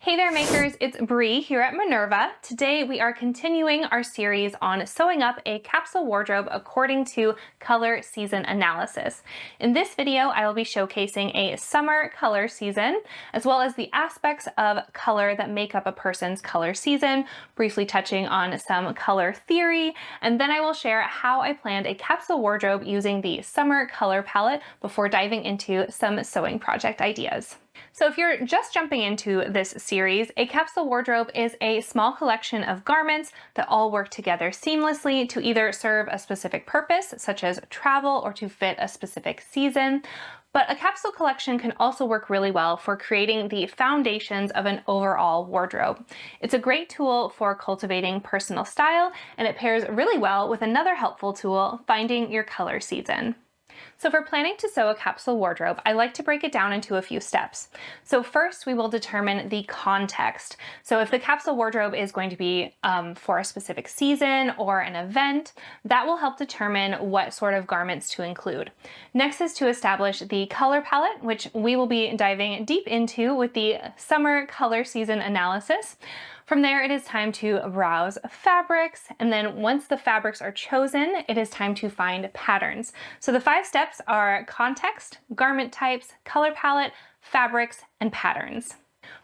Hey there makers, it's Bree here at Minerva. Today we are continuing our series on sewing up a capsule wardrobe according to color season analysis. In this video, I will be showcasing a summer color season, as well as the aspects of color that make up a person's color season, briefly touching on some color theory, and then I will share how I planned a capsule wardrobe using the summer color palette before diving into some sewing project ideas. So if you're just jumping into this series, a capsule wardrobe is a small collection of garments that all work together seamlessly to either serve a specific purpose, such as travel, or to fit a specific season. But a capsule collection can also work really well for creating the foundations of an overall wardrobe. It's a great tool for cultivating personal style, and it pairs really well with another helpful tool, finding your color season. So for planning to sew a capsule wardrobe, I like to break it down into a few steps. So first, we will determine the context. So if the capsule wardrobe is going to be for a specific season or an event, that will help determine what sort of garments to include. Next is to establish the color palette, which we will be diving deep into with the summer color season analysis. From there, it is time to browse fabrics, and then once the fabrics are chosen, it is time to find patterns. So the 5 steps are context, garment types, color palette, fabrics, and patterns.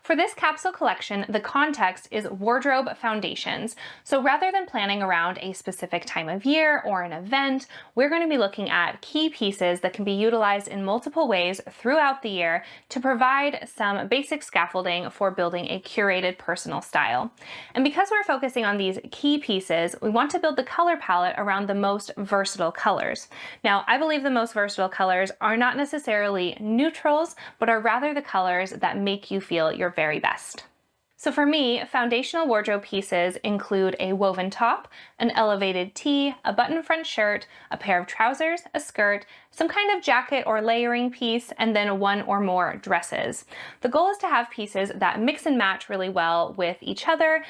For this capsule collection, the context is wardrobe foundations. So rather than planning around a specific time of year or an event, we're going to be looking at key pieces that can be utilized in multiple ways throughout the year to provide some basic scaffolding for building a curated personal style. And because we're focusing on these key pieces, we want to build the color palette around the most versatile colors. Now, I believe the most versatile colors are not necessarily neutrals, but are rather the colors that make you feel your very best. So for me, foundational wardrobe pieces include a woven top, an elevated tee, a button front shirt, a pair of trousers, a skirt, some kind of jacket or layering piece, and then one or more dresses. The goal is to have pieces that mix and match really well with each other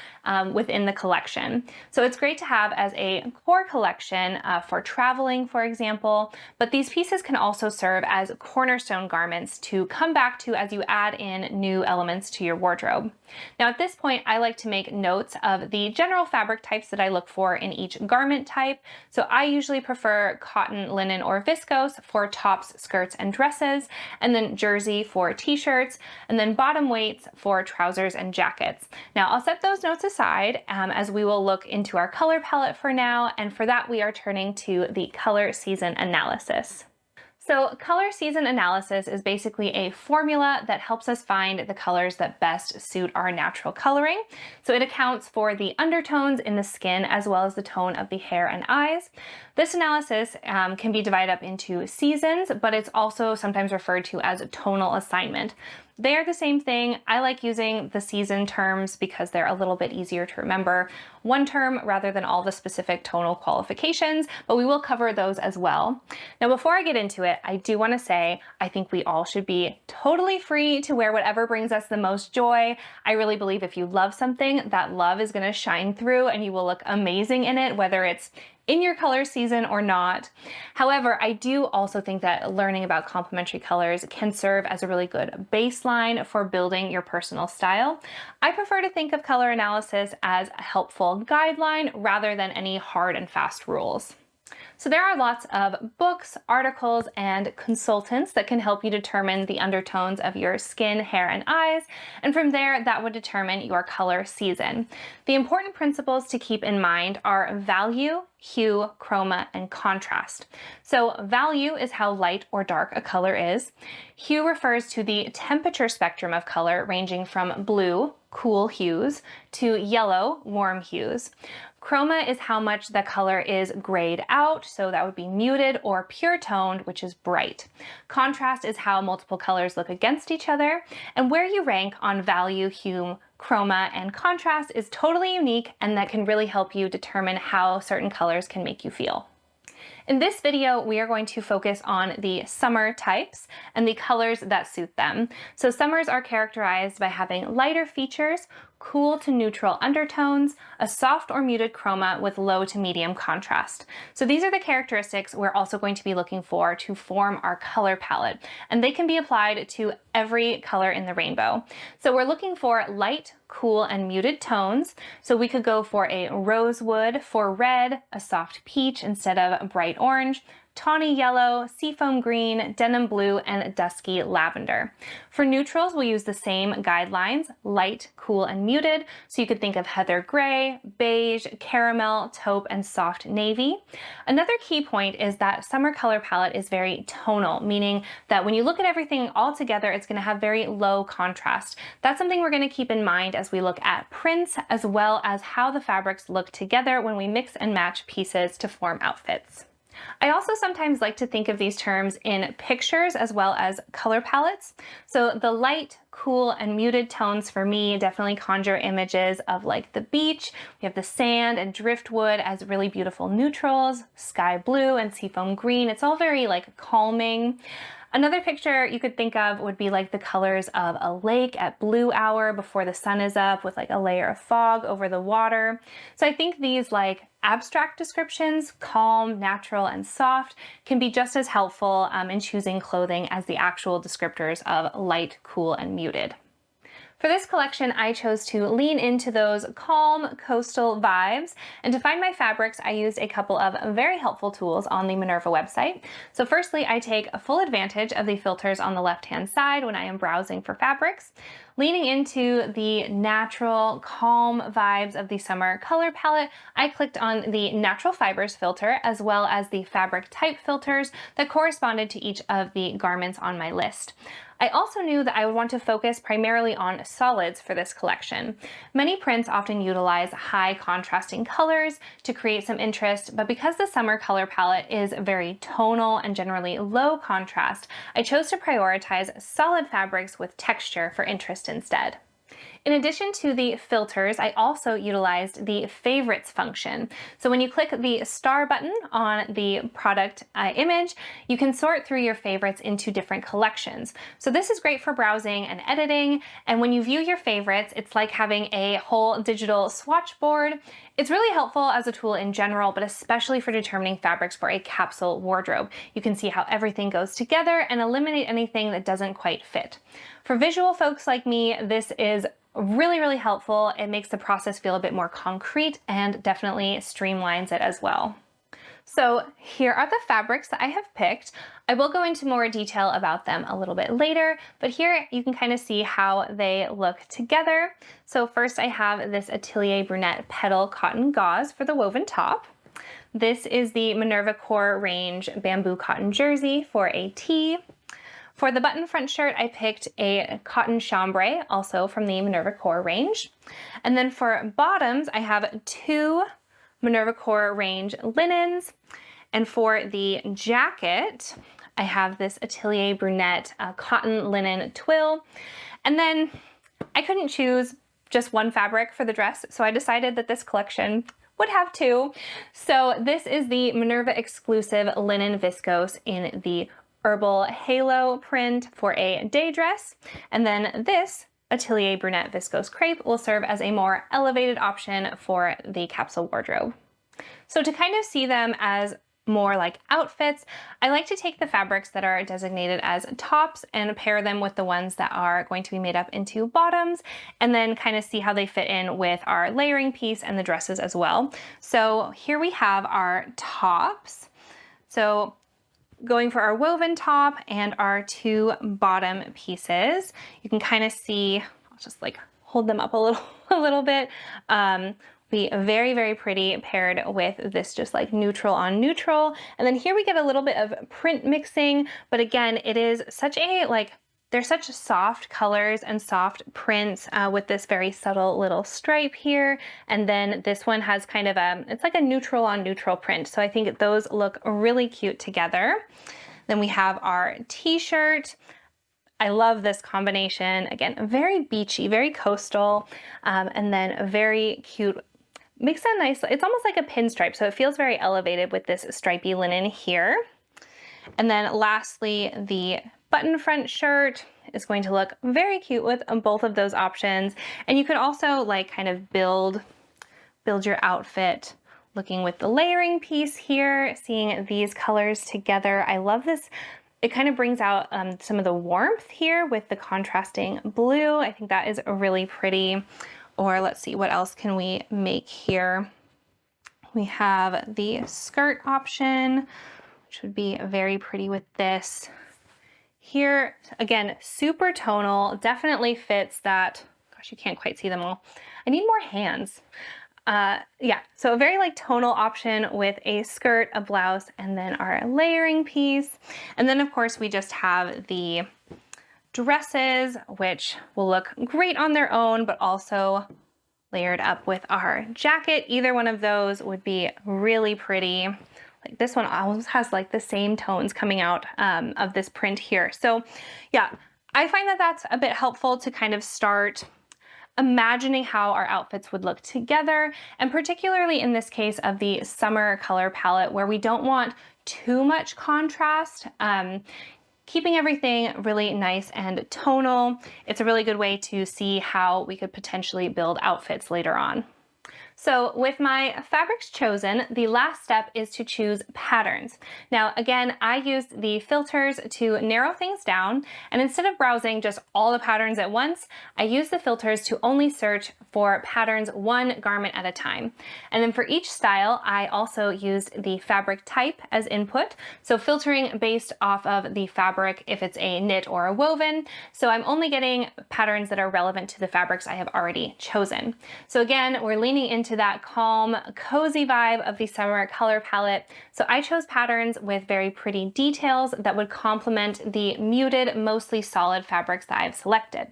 within the collection. So it's great to have as a core collection for traveling, for example, but these pieces can also serve as cornerstone garments to come back to as you add in new elements to your wardrobe. Now at this point, I like to make notes of the general fabric types that I look for in each garment type. So I usually prefer cotton, linen, or viscose for tops, skirts, and dresses, and then jersey for t-shirts, and then bottom weights for trousers and jackets. Now I'll set those notes aside as we will look into our color palette for now, and for that we are turning to the color season analysis. So color season analysis is basically a formula that helps us find the colors that best suit our natural coloring. So it accounts for the undertones in the skin as well as the tone of the hair and eyes. This analysis can be divided up into seasons, but it's also sometimes referred to as a tonal assignment. They are the same thing. I like using the season terms because they're a little bit easier to remember one term rather than all the specific tonal qualifications, but we will cover those as well. Now, before I get into it, I do want to say I think we all should be totally free to wear whatever brings us the most joy. I really believe if you love something, that love is going to shine through and you will look amazing in it, whether it's in your color season or not. However, I do also think that learning about complementary colors can serve as a really good baseline for building your personal style. I prefer to think of color analysis as a helpful guideline rather than any hard and fast rules. So there are lots of books, articles, and consultants that can help you determine the undertones of your skin, hair, and eyes, and from there that would determine your color season. The important principles to keep in mind are value, hue, chroma, and contrast. So value is how light or dark a color is. Hue refers to the temperature spectrum of color ranging from blue, cool hues, to yellow, warm hues. Chroma is how much the color is grayed out, so that would be muted, or pure toned, which is bright. Contrast is how multiple colors look against each other, and where you rank on value, hue, chroma, and contrast is totally unique, and that can really help you determine how certain colors can make you feel. In this video, we are going to focus on the summer types and the colors that suit them. So summers are characterized by having lighter features, cool to neutral undertones, a soft or muted chroma with low to medium contrast. So these are the characteristics we're also going to be looking for to form our color palette, and they can be applied to every color in the rainbow. So we're looking for light, cool, and muted tones. So we could go for a rosewood for red, a soft peach instead of bright orange, tawny yellow, seafoam green, denim blue, and dusky lavender. For neutrals, we'll use the same guidelines, light, cool, and muted. So you could think of heather gray, beige, caramel, taupe, and soft navy. Another key point is that summer color palette is very tonal, meaning that when you look at everything all together, it's going to have very low contrast. That's something we're going to keep in mind as we look at prints, as well as how the fabrics look together when we mix and match pieces to form outfits. I also sometimes like to think of these terms in pictures as well as color palettes. So the light, cool, and muted tones for me definitely conjure images of like the beach. We have the sand and driftwood as really beautiful neutrals, sky blue and seafoam green. It's all very like calming. Another picture you could think of would be like the colors of a lake at blue hour before the sun is up with like a layer of fog over the water. So I think these like abstract descriptions, calm, natural, and soft, can be just as helpful in choosing clothing as the actual descriptors of light, cool, and muted. For this collection, I chose to lean into those calm coastal vibes, and to find my fabrics, I used a couple of very helpful tools on the Minerva website. So firstly, I take full advantage of the filters on the left-hand side when I am browsing for fabrics. Leaning into the natural, calm vibes of the summer color palette, I clicked on the natural fibers filter as well as the fabric type filters that corresponded to each of the garments on my list. I also knew that I would want to focus primarily on solids for this collection. Many prints often utilize high contrasting colors to create some interest, but because the summer color palette is very tonal and generally low contrast, I chose to prioritize solid fabrics with texture for interest instead. In addition to the filters, I also utilized the favorites function. So when you click the star button on the product image, you can sort through your favorites into different collections. So this is great for browsing and editing. And when you view your favorites, it's like having a whole digital swatch board. It's really helpful as a tool in general, but especially for determining fabrics for a capsule wardrobe. You can see how everything goes together and eliminate anything that doesn't quite fit. For visual folks like me, this is really helpful. It makes the process feel a bit more concrete and definitely streamlines it as well. So here are the fabrics that I have picked. I will go into more detail about them a little bit later, but here you can kind of see how they look together. So first I have this Atelier Brunette Petal Cotton Gauze for the woven top. This is the Minerva Core Range Bamboo Cotton Jersey for a tee. For the button front shirt, I picked a cotton chambray, also from the Minerva Core range. And then for bottoms, I have two Minerva Core range linens. And for the jacket, I have this Atelier Brunette cotton linen twill. And then I couldn't choose just one fabric for the dress, so I decided that this collection would have two. So this is the Minerva exclusive linen viscose in the Herbal Halo print for a day dress, and then this Atelier Brunette Viscose Crepe will serve as a more elevated option for the capsule wardrobe. So to kind of see them as more like outfits, I like to take the fabrics that are designated as tops and pair them with the ones that are going to be made up into bottoms, and then kind of see how they fit in with our layering piece and the dresses as well. So here we have our tops. So going for our woven top and our two bottom pieces, you can kind of see, I'll just like hold them up a little bit. Be very pretty paired with this just like neutral on neutral. And then here we get a little bit of print mixing, but again, it is such a they're such soft colors and soft prints with this very subtle little stripe here. And then this one has kind of it's like a neutral on neutral print. So I think those look really cute together. Then we have our t-shirt. I love this combination. Again, very beachy, very coastal, and then a very cute, makes a nice, it's almost like a pinstripe. So it feels very elevated with this stripy linen here. And then lastly, the button front shirt is going to look very cute with both of those options. And you could also like kind of build your outfit looking with the layering piece here, seeing these colors together. I love this. It kind of brings out some of the warmth here with the contrasting blue. I think that is really pretty. Or let's see, what else can we make here? We have the skirt option, which would be very pretty with this. Here, again, super tonal, definitely fits that. Gosh, you can't quite see them all. I need more hands. Yeah, so a very like tonal option with a skirt, a blouse, and then our layering piece. And then of course we just have the dresses, which will look great on their own, but also layered up with our jacket. Either one of those would be really pretty. Like this one almost has like the same tones coming out of this print here. So yeah, I find that that's a bit helpful to kind of start imagining how our outfits would look together, and particularly in this case of the summer color palette where we don't want too much contrast. Keeping everything really nice and tonal, it's a really good way to see how we could potentially build outfits later on. So with my fabrics chosen, the last step is to choose patterns. Now, again, I used the filters to narrow things down, and instead of browsing just all the patterns at once, I used the filters to only search for patterns one garment at a time. And then for each style, I also used the fabric type as input, so filtering based off of the fabric if it's a knit or a woven. So I'm only getting patterns that are relevant to the fabrics I have already chosen. So again, we're leaning into that calm, cozy vibe of the summer color palette. So I chose patterns with very pretty details that would complement the muted, mostly solid fabrics that I've selected.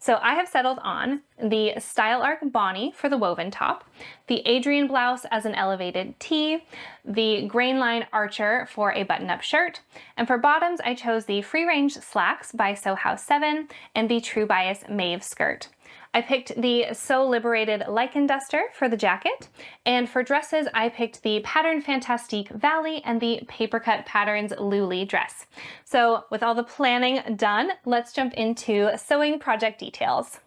So I have settled on the Style Arc Bonnie for the woven top, the Adrian blouse as an elevated tee, the Grain Line Archer for a button-up shirt, and for bottoms I chose the Free Range Slacks by Sew House 7 and the True Bias Mauve skirt. I picked the So Liberated Lichen Duster for the jacket, and for dresses I picked the Pattern Fantastique Valley and the Papercut Patterns Luli dress. So with all the planning done, let's jump into sewing project details.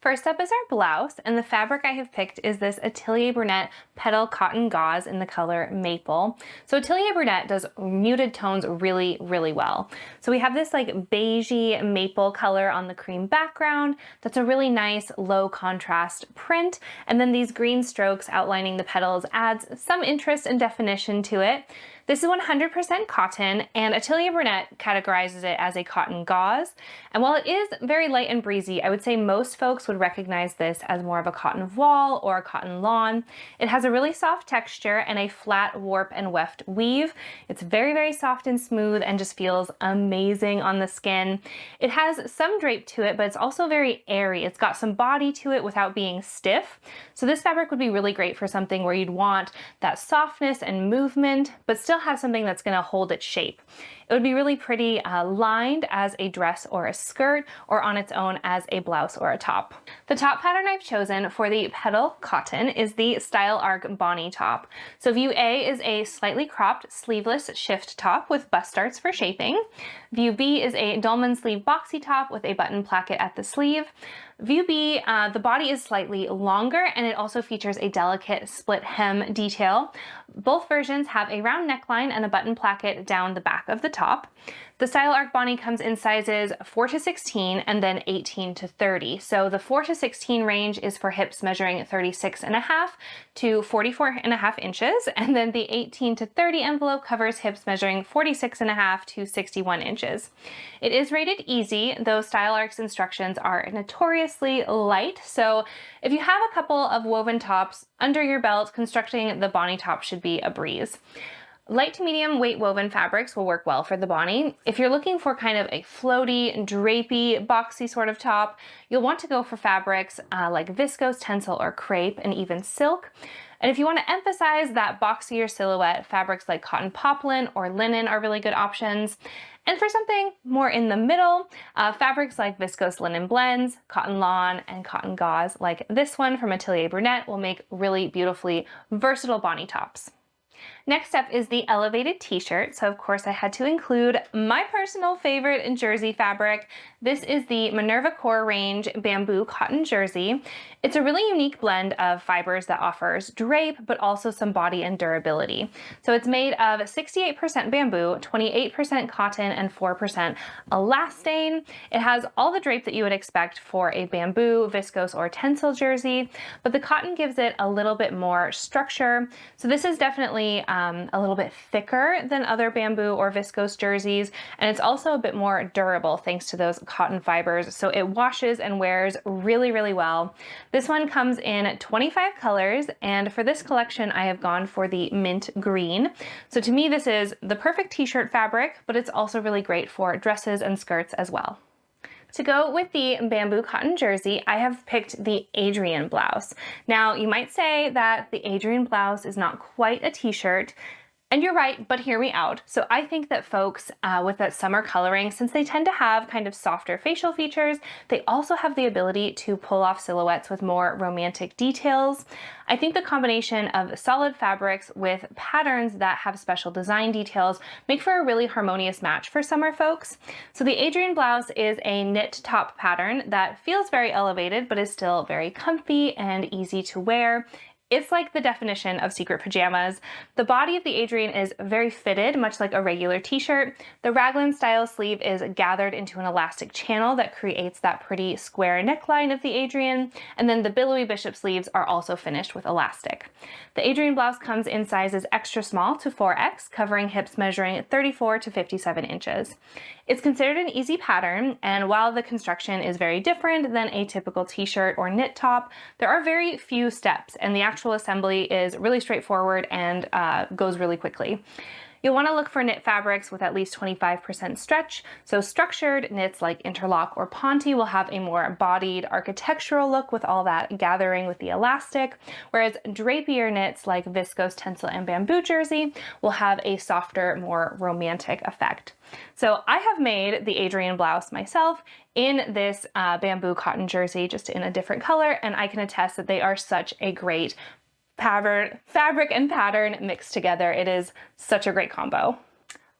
First up is our blouse, and the fabric I have picked is this Atelier Brunette Petal Cotton Gauze in the color Maple. So Atelier Brunette does muted tones really, really well. So we have this like beigey maple color on the cream background. That's a really nice low contrast print. And then these green strokes outlining the petals adds some interest and definition to it. This is 100% cotton, and Atelier Brunette categorizes it as a cotton gauze. And while it is very light and breezy, I would say most folks would recognize this as more of a cotton voile or a cotton lawn. It has a really soft texture and a flat warp and weft weave. It's very, very soft and smooth and just feels amazing on the skin. It has some drape to it, but it's also very airy. It's got some body to it without being stiff. So this fabric would be really great for something where you'd want that softness and movement, but still have something that's going to hold its shape. It would be really pretty lined as a dress or a skirt, or on its own as a blouse or a top. The top pattern I've chosen for the petal cotton is the Style Arc Bonnie top. So view A is a slightly cropped sleeveless shift top with bust darts for shaping. View B is a dolman sleeve boxy top with a button placket at the sleeve. View B, the body is slightly longer and it also features a delicate split hem detail. Both versions have a round neckline and a button placket down the back of the top. The Style Arc Bonnie comes in sizes 4 to 16 and then 18 to 30. So the 4 to 16 range is for hips measuring 36.5 to 44.5 inches, and then the 18 to 30 envelope covers hips measuring 46.5 to 61 inches. It is rated easy, though Style Arc's instructions are notoriously light, so if you have a couple of woven tops under your belt, constructing the Bonnie top should be a breeze. Light to medium weight woven fabrics will work well for the Bonnie. If you're looking for kind of a floaty, drapey, boxy sort of top, you'll want to go for fabrics like viscose, tencel, or crepe, and even silk. And if you want to emphasize that boxier silhouette, fabrics like cotton poplin or linen are really good options. And for something more in the middle, fabrics like viscose linen blends, cotton lawn, and cotton gauze like this one from Atelier Brunette will make really beautifully versatile Bonnie tops. Next up is the elevated t-shirt. So of course I had to include my personal favorite in jersey fabric. This is the Minerva Core range bamboo cotton jersey. It's a really unique blend of fibers that offers drape, but also some body and durability. So it's made of 68% bamboo, 28% cotton, and 4% elastane. It has all the drape that you would expect for a bamboo, viscose, or tensile jersey, but the cotton gives it a little bit more structure. So this is definitely a little bit thicker than other bamboo or viscose jerseys, and it's also a bit more durable thanks to those cotton fibers, so it washes and wears really, really well. This one comes in 25 colors, and for this collection I have gone for the mint green. So to me this is the perfect t-shirt fabric, but it's also really great for dresses and skirts as well. To go with the bamboo cotton jersey, I have picked the Adrian blouse. Now, you might say that the Adrian blouse is not quite a t-shirt, and you're right, but hear me out. So I think that folks with that summer coloring, since they tend to have kind of softer facial features, they also have the ability to pull off silhouettes with more romantic details. I think the combination of solid fabrics with patterns that have special design details make for a really harmonious match for summer folks. So the Adrian blouse is a knit top pattern that feels very elevated, but is still very comfy and easy to wear. It's like the definition of secret pajamas. The body of the Adrian is very fitted, much like a regular t-shirt. The raglan style sleeve is gathered into an elastic channel that creates that pretty square neckline of the Adrian, and then the billowy bishop sleeves are also finished with elastic. The Adrian blouse comes in sizes extra small to 4X, covering hips measuring 34 to 57 inches. It's considered an easy pattern, and while the construction is very different than a typical t-shirt or knit top, there are very few steps, and the actual assembly is really straightforward and goes really quickly. You'll want to look for knit fabrics with at least 25% stretch, so structured knits like interlock or ponte will have a more bodied architectural look with all that gathering with the elastic, whereas drapier knits like viscose, tensile, and bamboo jersey will have a softer, more romantic effect. So I have made the Adrian blouse myself in this bamboo cotton jersey, just in a different color, and I can attest that they are such a great fabric and pattern mixed together. It is such a great combo.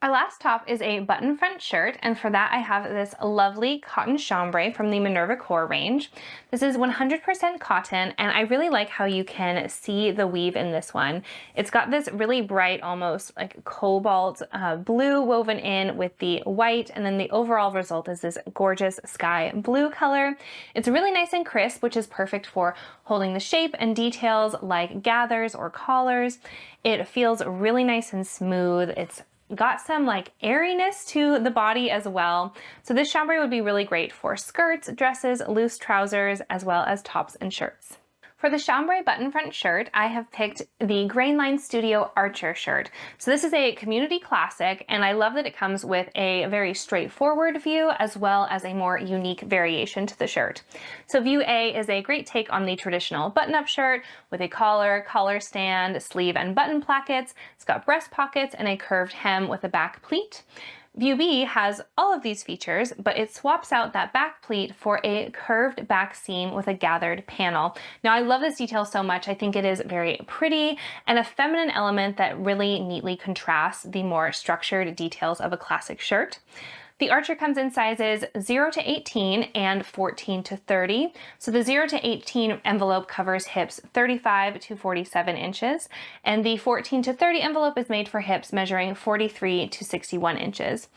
Our last top is a button front shirt, and for that I have this lovely cotton chambray from the Minerva Core range. This is 100% cotton, and I really like how you can see the weave in this one. It's got this really bright, almost like cobalt blue woven in with the white, and then the overall result is this gorgeous sky blue color. It's really nice and crisp, which is perfect for holding the shape and details like gathers or collars. It feels really nice and smooth. It's got some like airiness to the body as well. So this chambray would be really great for skirts, dresses, loose trousers, as well as tops and shirts. For the chambray button front shirt, I have picked the Grainline Studio Archer shirt. So this is a community classic, and I love that it comes with a very straightforward view as well as a more unique variation to the shirt. So view A is a great take on the traditional button-up shirt with a collar, collar stand, sleeve and button plackets. It's got breast pockets and a curved hem with a back pleat. View B has all of these features, but it swaps out that back pleat for a curved back seam with a gathered panel. Now I love this detail so much. I think it is very pretty and a feminine element that really neatly contrasts the more structured details of a classic shirt. The Archer comes in sizes 0 to 18 and 14 to 30. So the 0 to 18 envelope covers hips 35 to 47 inches, and the 14 to 30 envelope is made for hips measuring 43 to 61 inches.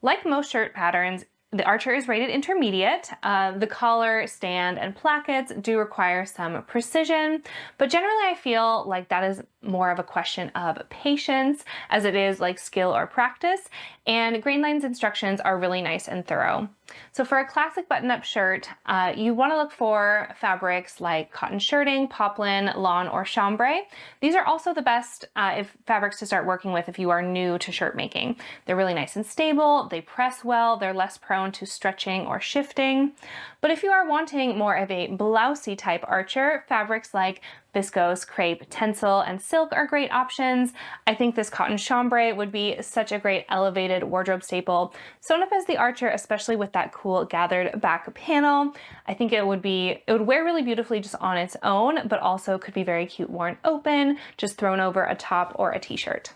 Like most shirt patterns, the Archer is rated intermediate. The collar, stand, and plackets do require some precision, but generally I feel like that is more of a question of patience as it is like skill or practice, and Grainline's instructions are really nice and thorough. So for a classic button-up shirt, you want to look for fabrics like cotton shirting, poplin, lawn, or chambray. These are also the best fabrics to start working with if you are new to shirt making. They're really nice and stable, they press well, they're less prone prone to stretching or shifting. But if you are wanting more of a blousey type archer, fabrics like viscose, crepe, tencel, and silk are great options. I think this cotton chambray would be such a great elevated wardrobe staple, sewn up as the archer, especially with that cool gathered back panel. I think it would wear really beautifully just on its own, but also could be very cute worn open, just thrown over a top or a t-shirt.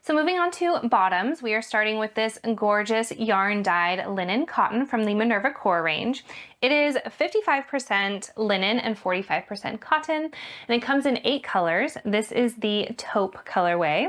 So moving on to bottoms, we are starting with this gorgeous yarn dyed linen cotton from the Minerva core range. It is 55% linen and 45% cotton, and it comes in 8 colors. This is the taupe colorway.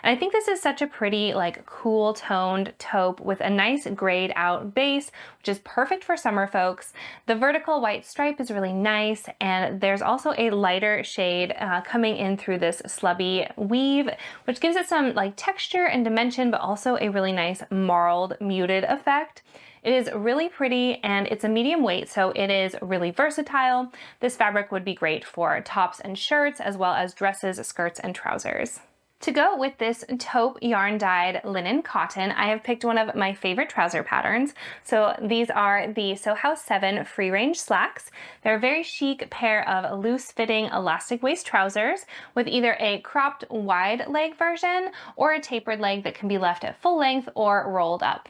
And I think this is such a pretty, like, cool toned taupe with a nice grayed out base, which is perfect for summer folks. The vertical white stripe is really nice, and there's also a lighter shade coming in through this slubby weave, which gives it some like texture and dimension, but also a really nice marled, muted effect. It is really pretty, and it's a medium weight, so it is really versatile. This fabric would be great for tops and shirts, as well as dresses, skirts, and trousers. To go with this taupe yarn dyed linen cotton, I have picked one of my favorite trouser patterns. So these are the Sew House 7 free range slacks. They're a very chic pair of loose fitting elastic waist trousers with either a cropped wide leg version or a tapered leg that can be left at full length or rolled up.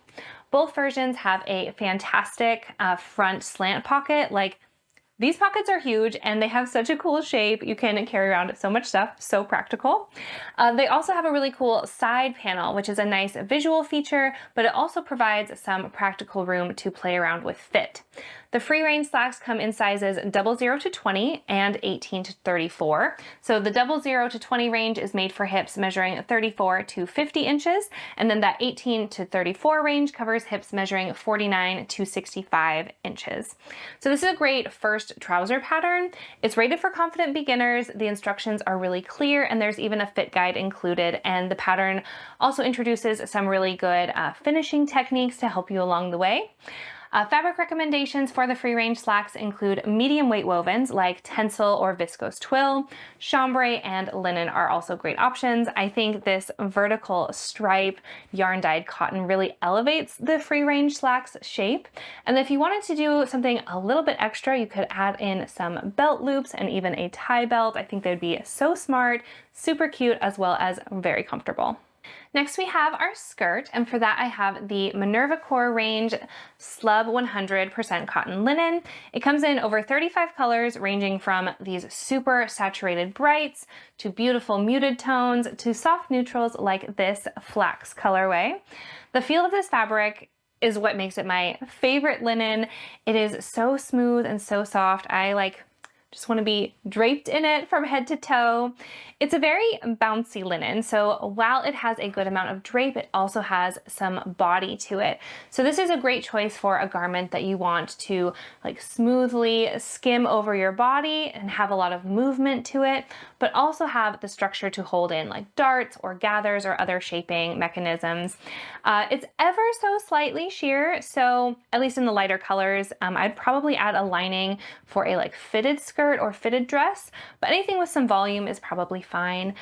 Both versions have a fantastic front slant pocket. Like, these pockets are huge and they have such a cool shape. You can carry around so much stuff, so practical. They also have a really cool side panel, which is a nice visual feature, but it also provides some practical room to play around with fit. The free range slacks come in sizes 00 to 20 and 18 to 34. So the 00 to 20 range is made for hips measuring 34 to 50 inches, and then that 18 to 34 range covers hips measuring 49 to 65 inches. So this is a great first trouser pattern. It's rated for confident beginners. The instructions are really clear, and there's even a fit guide included, and the pattern also introduces some really good finishing techniques to help you along the way. Fabric recommendations for the free range slacks include medium weight wovens like tencel or viscose twill. Chambray and linen are also great options. I think this vertical stripe yarn dyed cotton really elevates the free range slacks shape. And if you wanted to do something a little bit extra, you could add in some belt loops and even a tie belt. I think they'd be so smart, super cute, as well as very comfortable. Next we have our skirt, and for that I have the Minerva Core range Slub 100% cotton linen. It comes in over 35 colors, ranging from these super saturated brights to beautiful muted tones to soft neutrals like this flax colorway. The feel of this fabric is what makes it my favorite linen. It is so smooth and so soft. I just want to be draped in it from head to toe. It's a very bouncy linen, so while it has a good amount of drape, it also has some body to it. So this is a great choice for a garment that you want to like smoothly skim over your body and have a lot of movement to it, but also have the structure to hold in like darts or gathers or other shaping mechanisms. It's ever so slightly sheer, so at least in the lighter colors, I'd probably add a lining for a like fitted skirt or fitted dress, but anything with some volume is probably fine.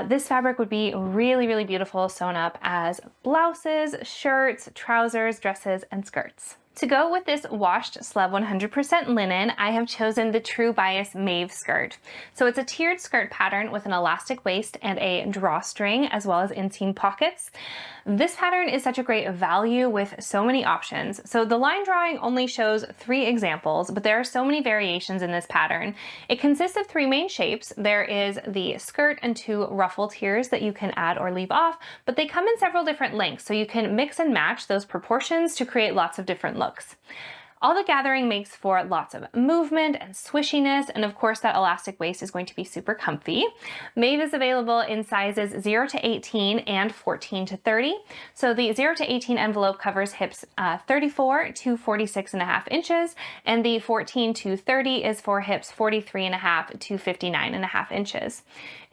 This fabric would be really, really beautiful sewn up as blouses, shirts, trousers, dresses, and skirts. To go with this washed Slub 100% linen, I have chosen the True Bias Mauve skirt. So it's a tiered skirt pattern with an elastic waist and a drawstring, as well as inseam pockets. This pattern is such a great value with so many options. So the line drawing only shows 3 examples, but there are so many variations in this pattern. It consists of 3 main shapes. There is the skirt and 2 ruffle tiers that you can add or leave off, but they come in several different lengths, so you can mix and match those proportions to create lots of different looks. All the gathering makes for lots of movement and swishiness, and of course that elastic waist is going to be super comfy. Mauve is available in sizes 0 to 18 and 14 to 30. So the 0 to 18 envelope covers hips 34 to 46.5 inches, and the 14 to 30 is for hips 43.5 to 59.5 inches.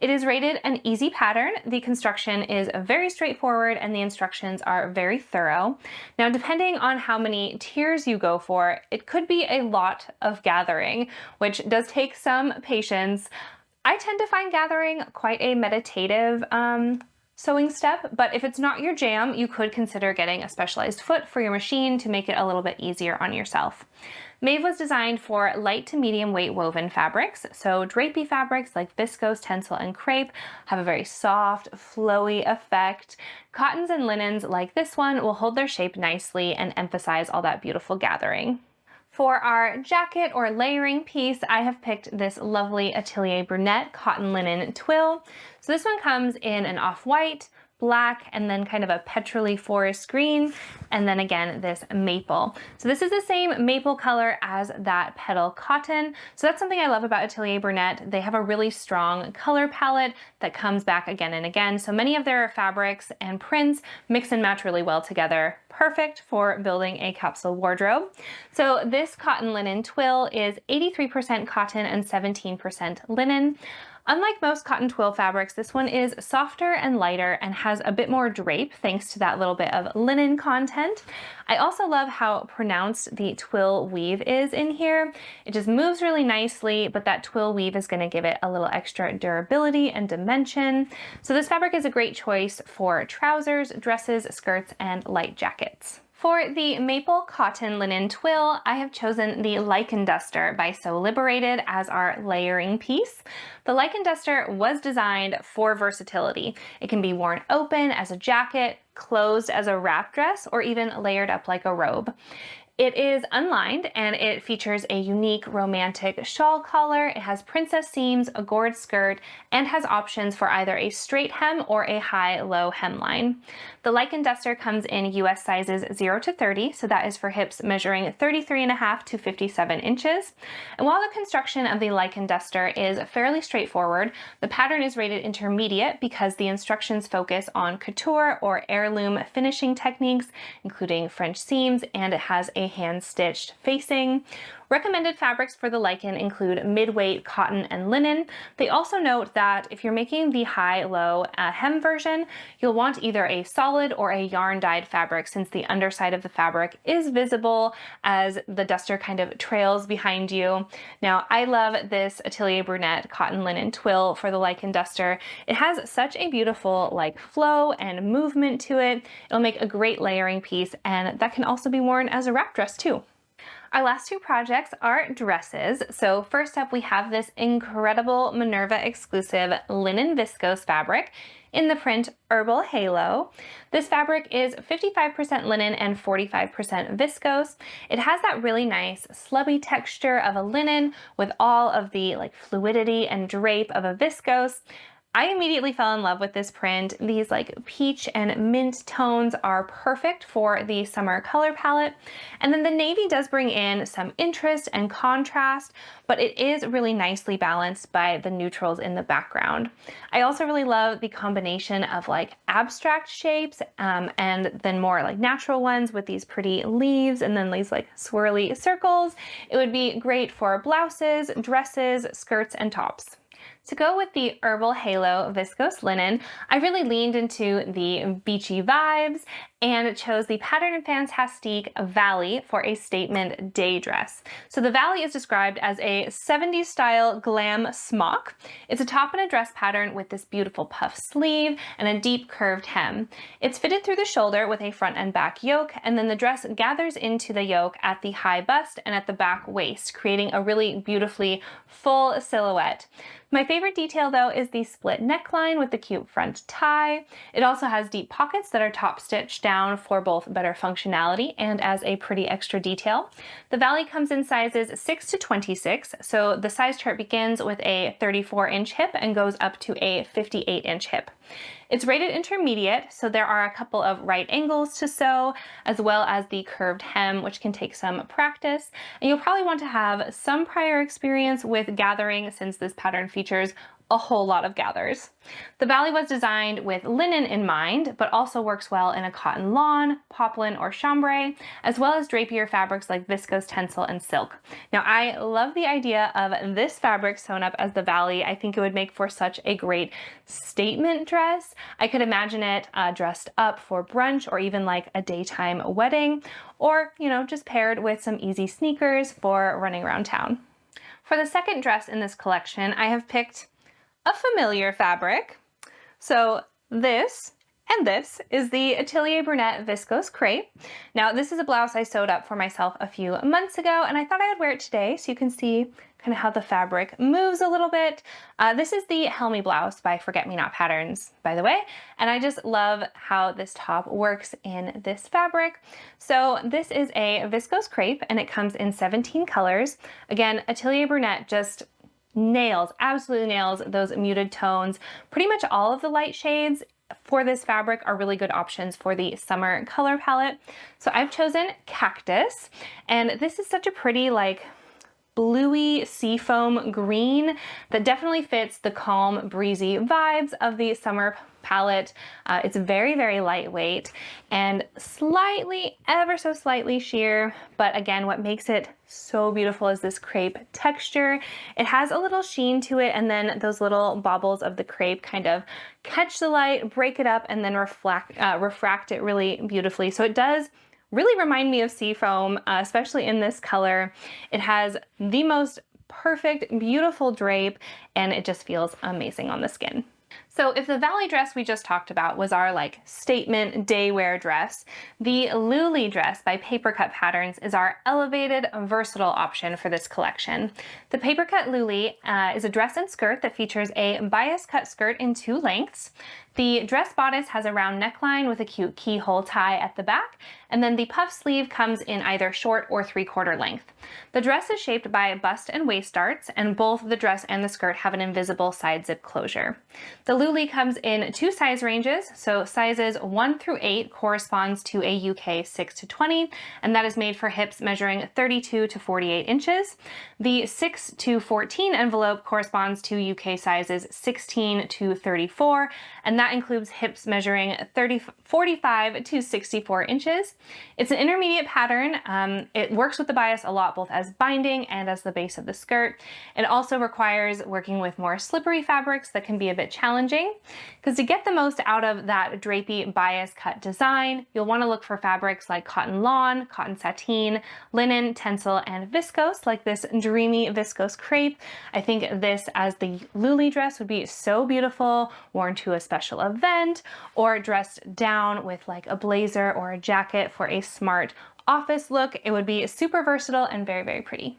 It is rated an easy pattern. The construction is very straightforward and the instructions are very thorough. Now, depending on how many tiers you go for, it could be a lot of gathering, which does take some patience. I tend to find gathering quite a meditative sewing step, but if it's not your jam, you could consider getting a specialized foot for your machine to make it a little bit easier on yourself. Maeve was designed for light to medium weight woven fabrics, so drapey fabrics like viscose, tencel, and crepe have a very soft, flowy effect. Cottons and linens like this one will hold their shape nicely and emphasize all that beautiful gathering. For our jacket or layering piece, I have picked this lovely Atelier Brunette cotton linen twill. So this one comes in an off-white, black, and then kind of a petrol forest green, and then again this maple. So this is the same maple color as that petal cotton. So that's something I love about Atelier Brunette. They have a really strong color palette that comes back again and again. So many of their fabrics and prints mix and match really well together. Perfect for building a capsule wardrobe. So this cotton linen twill is 83% cotton and 17% linen. Unlike most cotton twill fabrics, this one is softer and lighter and has a bit more drape thanks to that little bit of linen content. I also love how pronounced the twill weave is in here. It just moves really nicely, but that twill weave is going to give it a little extra durability and dimension. So this fabric is a great choice for trousers, dresses, skirts, and light jackets. For the maple cotton linen twill, I have chosen the Lichen Duster by Sew Liberated as our layering piece. The Lichen Duster was designed for versatility. It can be worn open as a jacket, closed as a wrap dress, or even layered up like a robe. It is unlined and it features a unique romantic shawl collar. It has princess seams, a gored skirt, and has options for either a straight hem or a high-low hemline. The Lichen Duster comes in US sizes 0 to 30, so that is for hips measuring 33.5 to 57 inches. And while the construction of the Lichen Duster is fairly straightforward, the pattern is rated intermediate because the instructions focus on couture or heirloom finishing techniques, including French seams, and it has a hand-stitched facing. Recommended fabrics for the lichen include mid-weight cotton and linen. They also note that if you're making the high-low hem version, you'll want either a solid or a yarn-dyed fabric since the underside of the fabric is visible as the duster kind of trails behind you. Now, I love this Atelier Brunette cotton linen twill for the lichen duster. It has such a beautiful like flow and movement to it. It'll make a great layering piece, and that can also be worn as a wrap dress too. Our last two projects are dresses. So first up, we have this incredible Minerva exclusive linen viscose fabric in the print Herbal Halo. This fabric is 55% linen and 45% viscose. It has that really nice slubby texture of a linen with all of the like fluidity and drape of a viscose. I immediately fell in love with this print. These like peach and mint tones are perfect for the summer color palette. And then the navy does bring in some interest and contrast, but it is really nicely balanced by the neutrals in the background. I also really love the combination of like abstract shapes and then more like natural ones with these pretty leaves and then these like swirly circles. It would be great for blouses, dresses, skirts, and tops. To go with the Herbal Halo viscose linen, I really leaned into the beachy vibes and chose the Pattern Fantastique Valley for a statement day dress. So the Valley is described as a 70s style glam smock. It's a top and a dress pattern with this beautiful puff sleeve and a deep curved hem. It's fitted through the shoulder with a front and back yoke, and then the dress gathers into the yoke at the high bust and at the back waist, creating a really beautifully full silhouette. My favorite detail though is the split neckline with the cute front tie. It also has deep pockets that are top stitched down for both better functionality and as a pretty extra detail. The Valley comes in sizes 6 to 26, so the size chart begins with a 34-inch hip and goes up to a 58-inch hip. It's rated intermediate, so there are a couple of right angles to sew, as well as the curved hem, which can take some practice. And you'll probably want to have some prior experience with gathering since this pattern features a whole lot of gathers. The Valley was designed with linen in mind, but also works well in a cotton lawn, poplin, or chambray, as well as drapier fabrics like viscose, tencel, and silk. Now, I love the idea of this fabric sewn up as the Valley. I think it would make for such a great statement dress. I could imagine it dressed up for brunch or even like a daytime wedding, or, you know, just paired with some easy sneakers for running around town. For the second dress in this collection, I have picked a familiar fabric. So this and this is the Atelier Brunette Viscose Crepe. Now this is a blouse I sewed up for myself a few months ago, and I thought I would wear it today so you can see kind of how the fabric moves a little bit. This is the Helmy blouse by Forget Me Not Patterns, by the way, and I just love how this top works in this fabric. So this is a viscose crepe and it comes in 17 colors. Again, Atelier Brunette just absolutely nails those muted tones. Pretty much all of the light shades for this fabric are really good options for the summer color palette. So I've chosen Cactus, and this is such a pretty like bluey seafoam green that definitely fits the calm, breezy vibes of the summer palette. It's very, very lightweight and slightly, ever so slightly sheer, but again, what makes it so beautiful is this crepe texture. It has a little sheen to it, and then those little baubles of the crepe kind of catch the light, break it up, and then refract it really beautifully. So it does really remind me of seafoam, especially in this color. It has the most perfect, beautiful drape, and it just feels amazing on the skin. So if the Valley dress we just talked about was our like statement day wear dress, the Luli dress by Paper Cut Patterns is our elevated, versatile option for this collection. The Paper Cut Luli is a dress and skirt that features a bias cut skirt in 2 lengths. The dress bodice has a round neckline with a cute keyhole tie at the back, and then the puff sleeve comes in either short or 3/4 length. The dress is shaped by bust and waist darts, and both the dress and the skirt have an invisible side zip closure. The Luli comes in 2 size ranges, so sizes 1 through 8 corresponds to a UK 6 to 20, and that is made for hips measuring 32 to 48 inches. The 6 to 14 envelope corresponds to UK sizes 16 to 34, and that includes hips measuring 45 to 64 inches. It's an intermediate pattern. It works with the bias a lot, both as binding and as the base of the skirt. It also requires working with more slippery fabrics that can be a bit challenging, because to get the most out of that drapey bias cut design, you'll want to look for fabrics like cotton lawn, cotton sateen, linen, tencel, and viscose, like this dreamy viscose crepe. I think this as the Luli dress would be so beautiful, worn to a special event, or dressed down with like a blazer or a jacket for a smart office look. It would be super versatile and very, very pretty.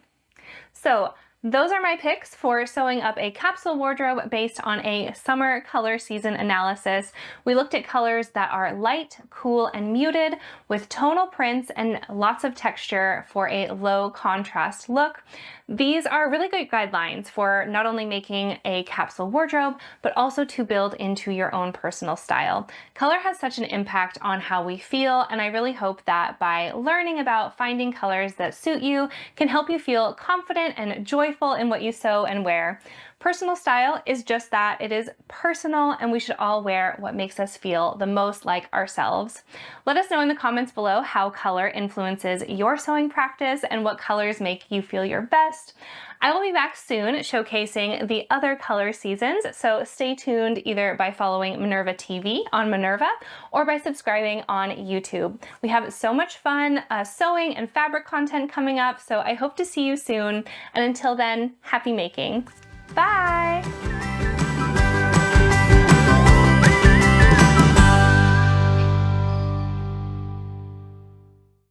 So those are my picks for sewing up a capsule wardrobe based on a summer color season analysis. We looked at colors that are light, cool, and muted with tonal prints and lots of texture for a low contrast look. These are really good guidelines for not only making a capsule wardrobe, but also to build into your own personal style. Color has such an impact on how we feel, and I really hope that by learning about finding colors that suit you can help you feel confident and joyful in what you sew and wear. Personal style is just that. It is personal, and we should all wear what makes us feel the most like ourselves. Let us know in the comments below how color influences your sewing practice and what colors make you feel your best. I will be back soon showcasing the other color seasons, so stay tuned either by following Minerva TV on Minerva or by subscribing on YouTube. We have so much fun sewing and fabric content coming up, so I hope to see you soon. And until then, happy making. Bye!